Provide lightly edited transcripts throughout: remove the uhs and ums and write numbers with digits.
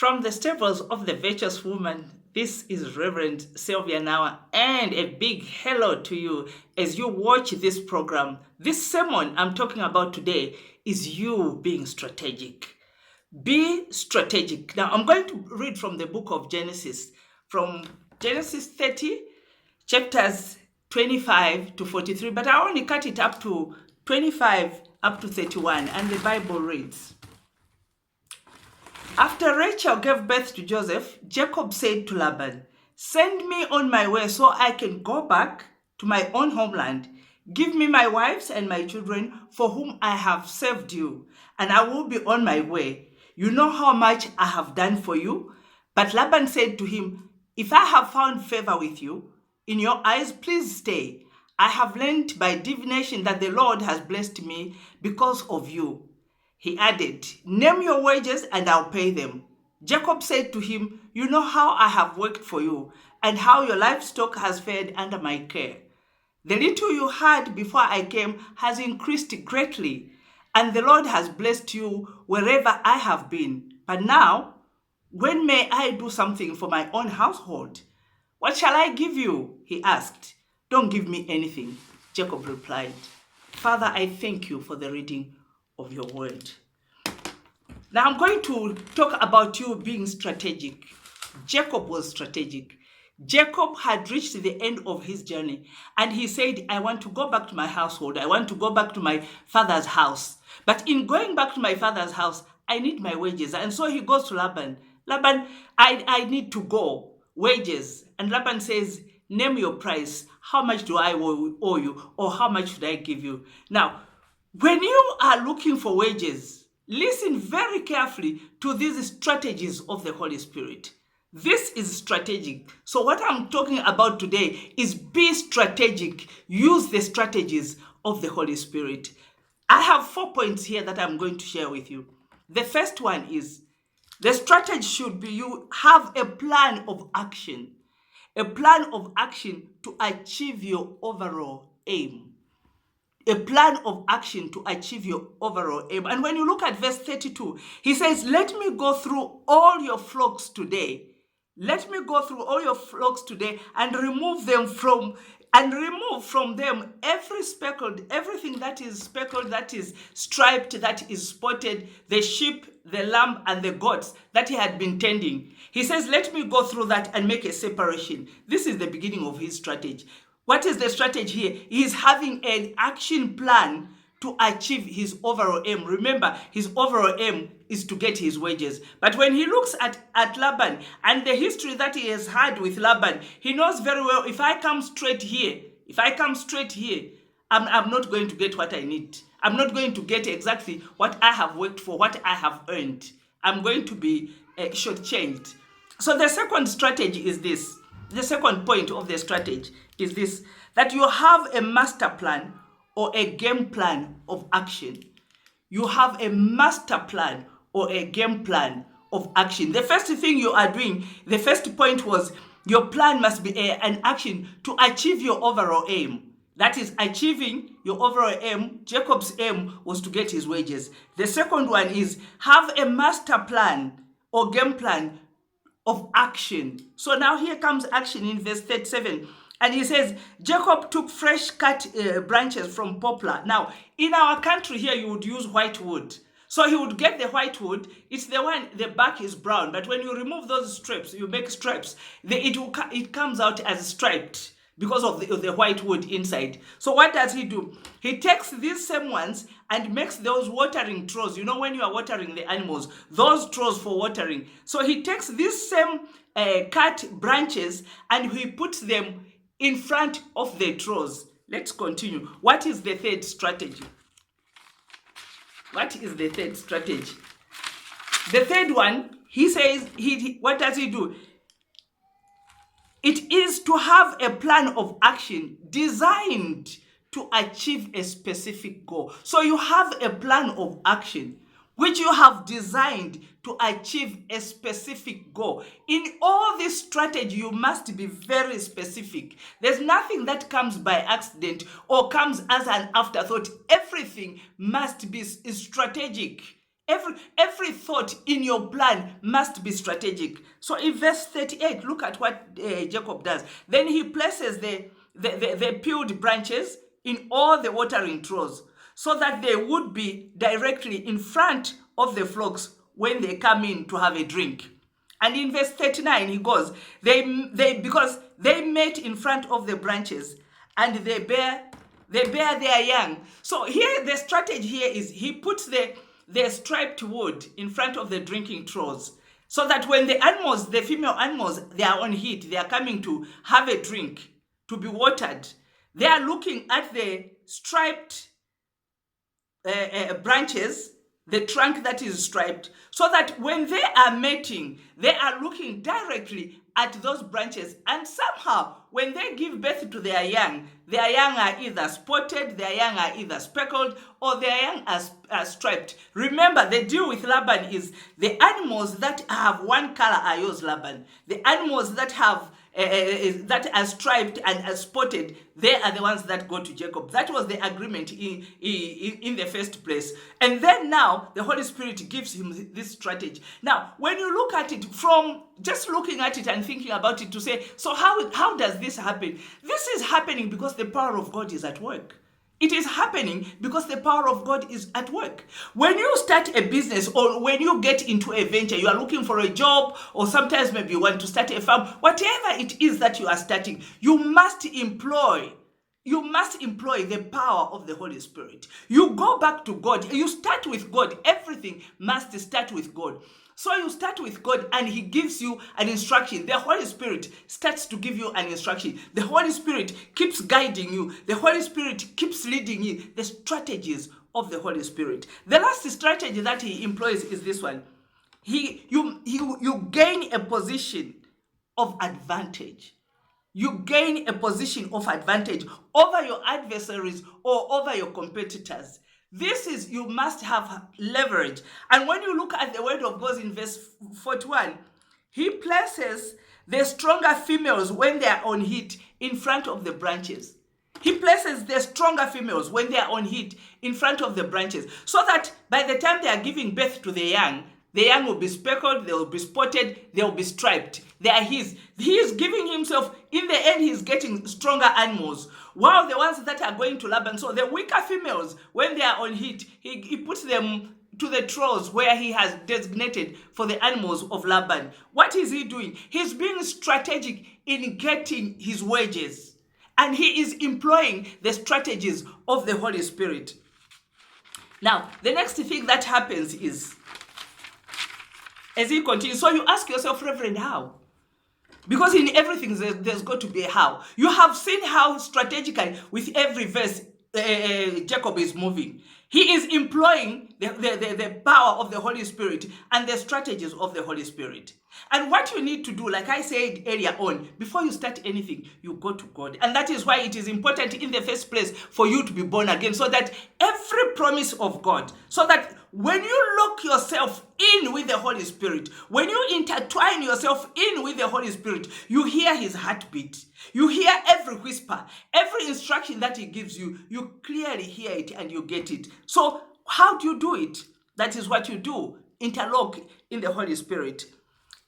From the stables of the Virtuous Woman, this is Reverend Sylvia Nawa, and a big hello to you as you watch this program. This sermon I'm talking about today is you being strategic. Be strategic. Now, I'm going to read from the book of Genesis, from Genesis 30, chapters 25 to 43, but I only cut it up to 25 up to 31, and the Bible reads, After Rachel gave birth to Joseph, Jacob said to Laban, "Send me on my way so I can go back to my own homeland. Give me my wives and my children for whom I have served you, and I will be on my way. You know how much I have done for you." But Laban said to him, "If I have found favor with you, in your eyes, please stay. I have learned by divination that the Lord has blessed me because of you." He added, "Name your wages and I'll pay them." Jacob said to him, "You know how I have worked for you and how your livestock has fared under my care. The little you had before I came has increased greatly, and the Lord has blessed you wherever I have been. But now, when may I do something for my own household?" "What shall I give you?" he asked. "Don't give me anything," Jacob replied. Father, I thank you for the reading of your word. Now I'm going to talk about you being strategic. Jacob was strategic. Jacob had reached the end of his journey, and he said, "I want to go back to my household. I want to go back to my father's house. But in going back to my father's house, I need my wages." And so he goes to Laban. "Laban, I need to go. Wages." And Laban says, "Name your price. How much do I owe you? Or how much should I give you?" Now, when you are looking for wages, listen very carefully to these strategies of the Holy Spirit. This is strategic. So what I'm talking about today is be strategic. Use the strategies of the Holy Spirit. I have 4 points here that I'm going to share with you. The first one is the strategy should be you have a plan of action. A plan of action to achieve your overall aim. A plan of action to achieve your overall aim. And when you look at verse 32, he says, "Let me go through all your flocks today. Let me go through all your flocks today and remove from them everything that is speckled, that is striped, that is spotted, the sheep, the lamb, and the goats that he had been tending." He says, "Let me go through that and make a separation." This is the beginning of his strategy. What is the strategy here? He is having an action plan to achieve his overall aim. Remember, his overall aim is to get his wages. But when he looks at Laban and the history that he has had with Laban, he knows very well, if I come straight here, I'm not going to get what I need. I'm not going to get exactly what I have worked for, what I have earned. I'm going to be shortchanged. So the second strategy is this. The second point of the strategy is this, that you have a master plan or a game plan of action. You have a master plan or a game plan of action. The first thing you are doing, the first point was your plan must be an action to achieve your overall aim. That is achieving your overall aim. Jacob's aim was to get his wages. The second one is have a master plan or game plan of action. So now here comes action in verse 37. And he says, Jacob took fresh cut branches from poplar. Now, in our country here, you would use white wood. So he would get the white wood. It's the one, the bark is brown. But when you remove those strips, you make stripes, it comes out as striped because of the white wood inside. So what does he do? He takes these same ones and makes those watering troughs. You know, when you are watering the animals, those troughs for watering. So he takes these same cut branches and he puts them in front of the troughs. Let's continue. What is the third strategy? What is the third strategy? The third one, he says, what does he do? It is to have a plan of action designed to achieve a specific goal. So you have a plan of action which you have designed to achieve a specific goal. In all this strategy, you must be very specific. There's nothing that comes by accident or comes as an afterthought. Everything must be strategic. Every thought in your plan must be strategic. So in verse 38, look at what Jacob does. Then he places the peeled branches in all the watering troughs, so that they would be directly in front of the flocks when they come in to have a drink. And in verse 39, he goes, because they met in front of the branches, and they bear their young. So here, the strategy here is he puts the striped wood in front of the drinking troughs, so that when the animals, the female animals, they are on heat, they are coming to have a drink, to be watered, they are looking at the striped branches, the trunk that is striped, so that when they are mating, they are looking directly at those branches. And somehow, when they give birth to their young are either spotted, their young are either speckled, or their young are striped. Remember, the deal with Laban is the animals that have one color are yours, Laban. The animals that have that are striped and are spotted, they are the ones that go to Jacob. That was the agreement in the first place. And then now the Holy Spirit gives him this strategy. Now, when you look at it from just looking at it and thinking about it, to say, so how does this happen? This is happening because the power of God is at work. It is happening because the power of God is at work. When you start a business, or when you get into a venture, you are looking for a job, or sometimes maybe you want to start a farm, whatever it is that you are starting, you must employ the power of the Holy Spirit. You go back to God. You start with God. Everything must start with God. So you start with God, and he gives you an instruction. The Holy Spirit starts to give you an instruction. The Holy Spirit keeps guiding you. The Holy Spirit keeps leading you. The strategies of the Holy Spirit. The last strategy that he employs is this one. You gain a position of advantage. You gain a position of advantage over your adversaries or over your competitors. This is, you must have leverage. And when you look at the word of God in verse 41, he places the stronger females when they are on heat in front of the branches. He places the stronger females when they are on heat in front of the branches, so that by the time they are giving birth to the young will be speckled, they will be spotted, they will be striped. They are his. He is giving himself. In the end, he is getting stronger animals, while the ones that are going to Laban, so the weaker females, when they are on heat, he puts them to the troughs where he has designated for the animals of Laban. What is he doing? He's being strategic in getting his wages, and he is employing the strategies of the Holy Spirit. Now, the next thing that happens is, as he continues, so you ask yourself, Reverend, how? Because in everything, there's got to be a how. You have seen how strategically with every verse Jacob is moving. He is employing the power of the Holy Spirit and the strategies of the Holy Spirit. And what you need to do, like I said earlier on, before you start anything, you go to God. And that is why it is important in the first place for you to be born again, so that every promise of God, so that when you lock yourself in with the Holy Spirit, when you intertwine yourself in with the Holy Spirit, you hear his heartbeat. You hear every whisper, every instruction that he gives you, you clearly hear it and you get it. So how do you do it? That is what you do. Interlock in the Holy Spirit.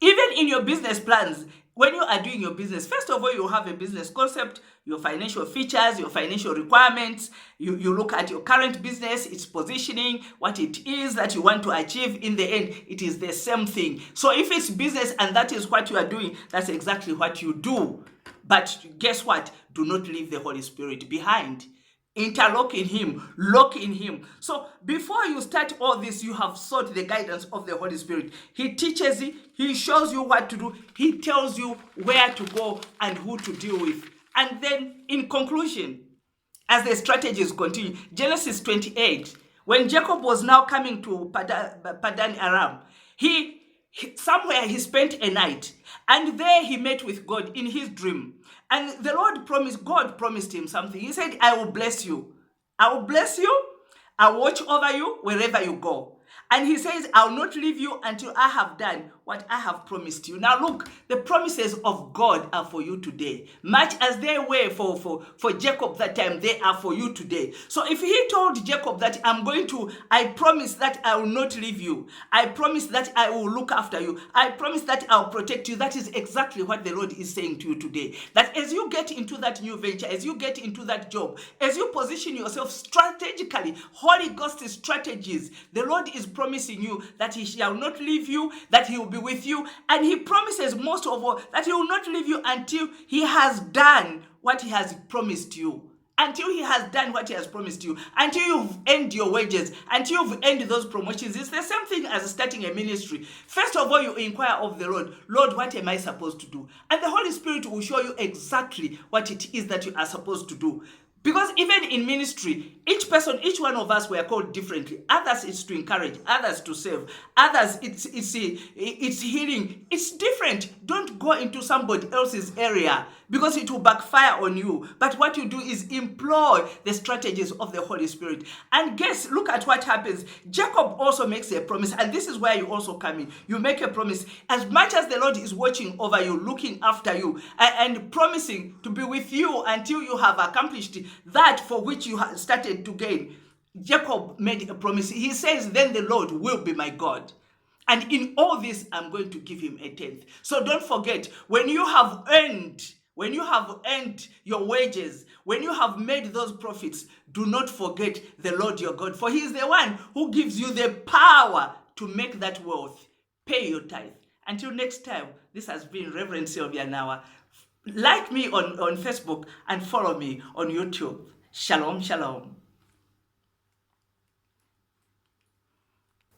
Even in your business plans, when you are doing your business, first of all, you have a business concept, your financial features, your financial requirements. You look at your current business, its positioning, what it is that you want to achieve. In the end, it is the same thing. So if it's business and that is what you are doing, that's exactly what you do. But guess what? Do not leave the Holy Spirit behind. Interlock in him, lock in him. So before you start all this, you have sought the guidance of the Holy Spirit. He teaches you, he shows you what to do, he tells you where to go and who to deal with. And then in conclusion, as the strategies continue, Genesis 28, when Jacob was now coming to Padan Aram, somewhere he spent a night, and there he met with God in his dream. And God promised him something. He said, I will bless you. I will bless you. I will watch over you wherever you go. And he says, I'll not leave you until I have done what I have promised you. Now look, the promises of God are for you today. Much as they were for Jacob that time, they are for you today. So if he told Jacob that I promise that I will not leave you. I promise that I will look after you. I promise that I'll protect you. That is exactly what the Lord is saying to you today. That as you get into that new venture, as you get into that job, as you position yourself strategically, Holy Ghost strategies, the Lord is promising you that he shall not leave you, that he will be with you, and he promises most of all that he will not leave you until he has done what he has promised you. Until he has done what he has promised you, until you've earned your wages, until you've earned those promotions. It's the same thing as starting a ministry. First of all, you inquire of the Lord, Lord, what am I supposed to do? And the Holy Spirit will show you exactly what it is that you are supposed to do. Because even in ministry, each one of us were called differently. Others it's to encourage, others to serve, others it's healing. It's different. Don't go into somebody else's area because it will backfire on you. But what you do is employ the strategies of the Holy Spirit. And guess, look at what happens. Jacob also makes a promise, and this is where you also come in. You make a promise. As much as the Lord is watching over you, looking after you, and promising to be with you until you have accomplished that for which you have started to gain. Jacob made a promise. He says, then the Lord will be my God. And in all this, I'm going to give him a tenth. So don't forget, when you have earned your wages, when you have made those profits, do not forget the Lord your God. For he is the one who gives you the power to make that wealth. Pay your tithe. Until next time, this has been Reverend Sylvia Nawa. Like me on Facebook and follow me on YouTube. Shalom, shalom.